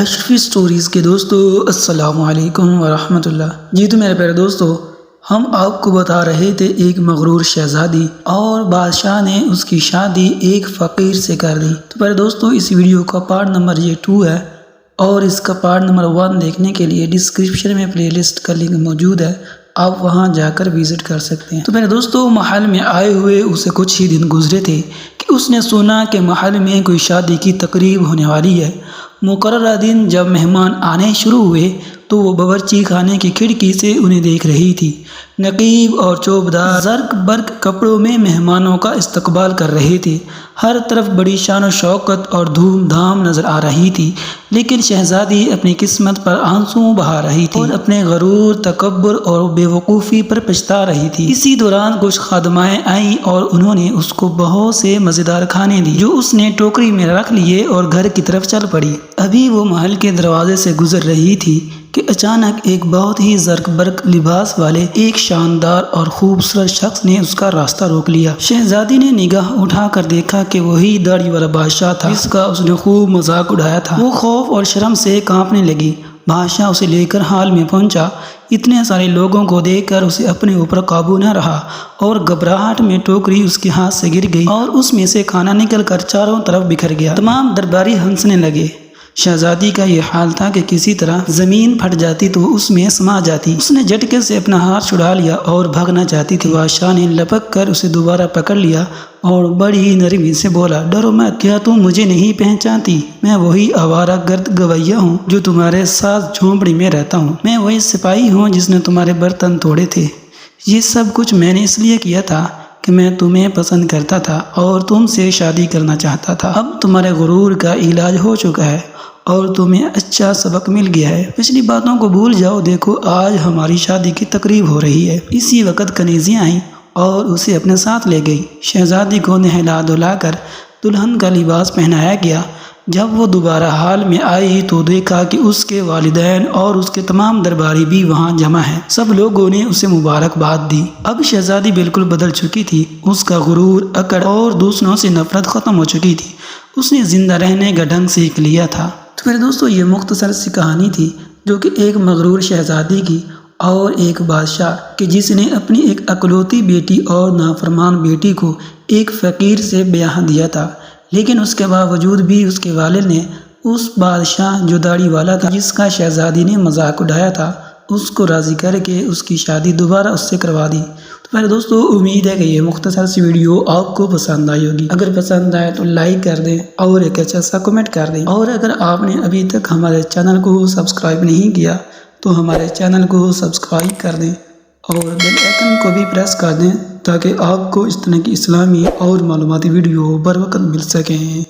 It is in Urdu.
اشرفی سٹوریز کے دوستو السلام علیکم ورحمۃ اللہ۔ جی تو میرے پیارے دوستو، ہم آپ کو بتا رہے تھے ایک مغرور شہزادی اور بادشاہ نے اس کی شادی ایک فقیر سے کر دی۔ تو پیارے دوستو، اس ویڈیو کا پارٹ نمبر 2 ہے اور اس کا پارٹ نمبر 1 دیکھنے کے لیے ڈسکرپشن میں پلے لسٹ کا لنک موجود ہے، آپ وہاں جا کر وزٹ کر سکتے ہیں۔ تو میرے دوستو، محل میں آئے ہوئے اسے کچھ ہی دن گزرے تھے کہ اس نے سنا کہ محل میں کوئی شادی کی تقریب ہونے والی ہے۔ مقررہ دن جب مہمان آنے شروع ہوئے تو وہ باورچی خانے کی کھڑکی سے انہیں دیکھ رہی تھی۔ نقیب اور چوبدار زرق برق کپڑوں میں مہمانوں کا استقبال کر رہے تھے۔ ہر طرف بڑی شان و شوکت اور دھوم دھام نظر آ رہی تھی، لیکن شہزادی اپنی قسمت پر آنسو بہا رہی تھی اور اپنے غرور، تکبر اور بے وقوفی پر پچھتا رہی تھی۔ اسی دوران کچھ خادمائیں آئیں اور انہوں نے اس کو بہت سے مزیدار کھانے دی، جو اس نے ٹوکری میں رکھ لیے اور گھر کی طرف چل پڑی۔ ابھی وہ محل کے دروازے سے گزر رہی تھی کہ اچانک ایک بہت ہی زرق برق لباس والے ایک شاندار اور خوبصورت شخص نے اس کا راستہ روک لیا۔ شہزادی نے نگاہ اٹھا کر دیکھا کہ وہی داڑھی والا بادشاہ تھا جس کا اس نے خوب مذاق اڑایا تھا۔ وہ خوف اور شرم سے کانپنے لگی۔ بادشاہ اسے لے کر ہال میں پہنچا۔ اتنے سارے لوگوں کو دیکھ کر اسے اپنے اوپر قابو نہ رہا اور گھبراہٹ میں ٹوکری اس کے ہاتھ سے گر گئی اور اس میں سے کھانا نکل کر چاروں طرف بکھر گیا۔ تمام درباری ہنسنے لگے۔ شہزادی کا یہ حال تھا کہ کسی طرح زمین پھٹ جاتی تو اس میں سما جاتی۔ اس نے جھٹکے سے اپنا ہاتھ چھڑا لیا اور بھاگنا چاہتی تھی۔ بادشاہ نے لپک کر اسے دوبارہ پکڑ لیا اور بڑی نرمی سے بولا، ڈرو مت، کیا تم مجھے نہیں پہچانتی؟ میں وہی آوارہ گرد گویا ہوں جو تمہارے ساتھ جھونپڑی میں رہتا ہوں۔ میں وہی سپاہی ہوں جس نے تمہارے برتن توڑے تھے۔ یہ سب کچھ میں نے اس لیے کیا تھا کہ میں تمہیں پسند کرتا تھا اور تم سے شادی کرنا چاہتا تھا۔ اب تمہارے غرور کا علاج ہو چکا ہے اور تمہیں اچھا سبق مل گیا ہے۔ پچھلی باتوں کو بھول جاؤ، دیکھو آج ہماری شادی کی تقریب ہو رہی ہے۔ اسی وقت کنیزیاں آئیں اور اسے اپنے ساتھ لے گئی۔ شہزادی کو نہلا دھلا کر دلہن کا لباس پہنایا گیا۔ جب وہ دوبارہ ہال میں آئی تو دیکھا کہ اس کے والدین اور اس کے تمام درباری بھی وہاں جمع ہیں۔ سب لوگوں نے اسے مبارکباد دی۔ اب شہزادی بالکل بدل چکی تھی۔ اس کا غرور، اکڑ اور دوسروں سے نفرت ختم ہو چکی تھی۔ اس نے زندہ رہنے کا ڈھنگ سیکھ لیا تھا۔ تو میرے دوستو، یہ مختصر سی کہانی تھی جو کہ ایک مغرور شہزادی کی اور ایک بادشاہ کہ جس نے اپنی ایک اکلوتی بیٹی اور نافرمان بیٹی کو ایک فقیر سے بیاہ دیا تھا، لیکن اس کے باوجود بھی اس کے والد نے اس بادشاہ جو داڑھی والا تھا، جس کا شہزادی نے مذاق اڑایا تھا، اس کو راضی کر کے اس کی شادی دوبارہ اس سے کروا دی۔ تو میرے دوستو، امید ہے کہ یہ مختصر سی ویڈیو آپ کو پسند آئی ہوگی۔ اگر پسند آئے تو لائک کر دیں اور ایک اچھا سا کمنٹ کر دیں، اور اگر آپ نے ابھی تک ہمارے چینل کو سبسکرائب نہیں کیا تو ہمارے چینل کو سبسکرائب کر دیں اور بیل آئیکن کو بھی پریس کر دیں تاکہ آپ کو اس طرح کی اسلامی اور معلوماتی ویڈیو بر وقت مل سکیں۔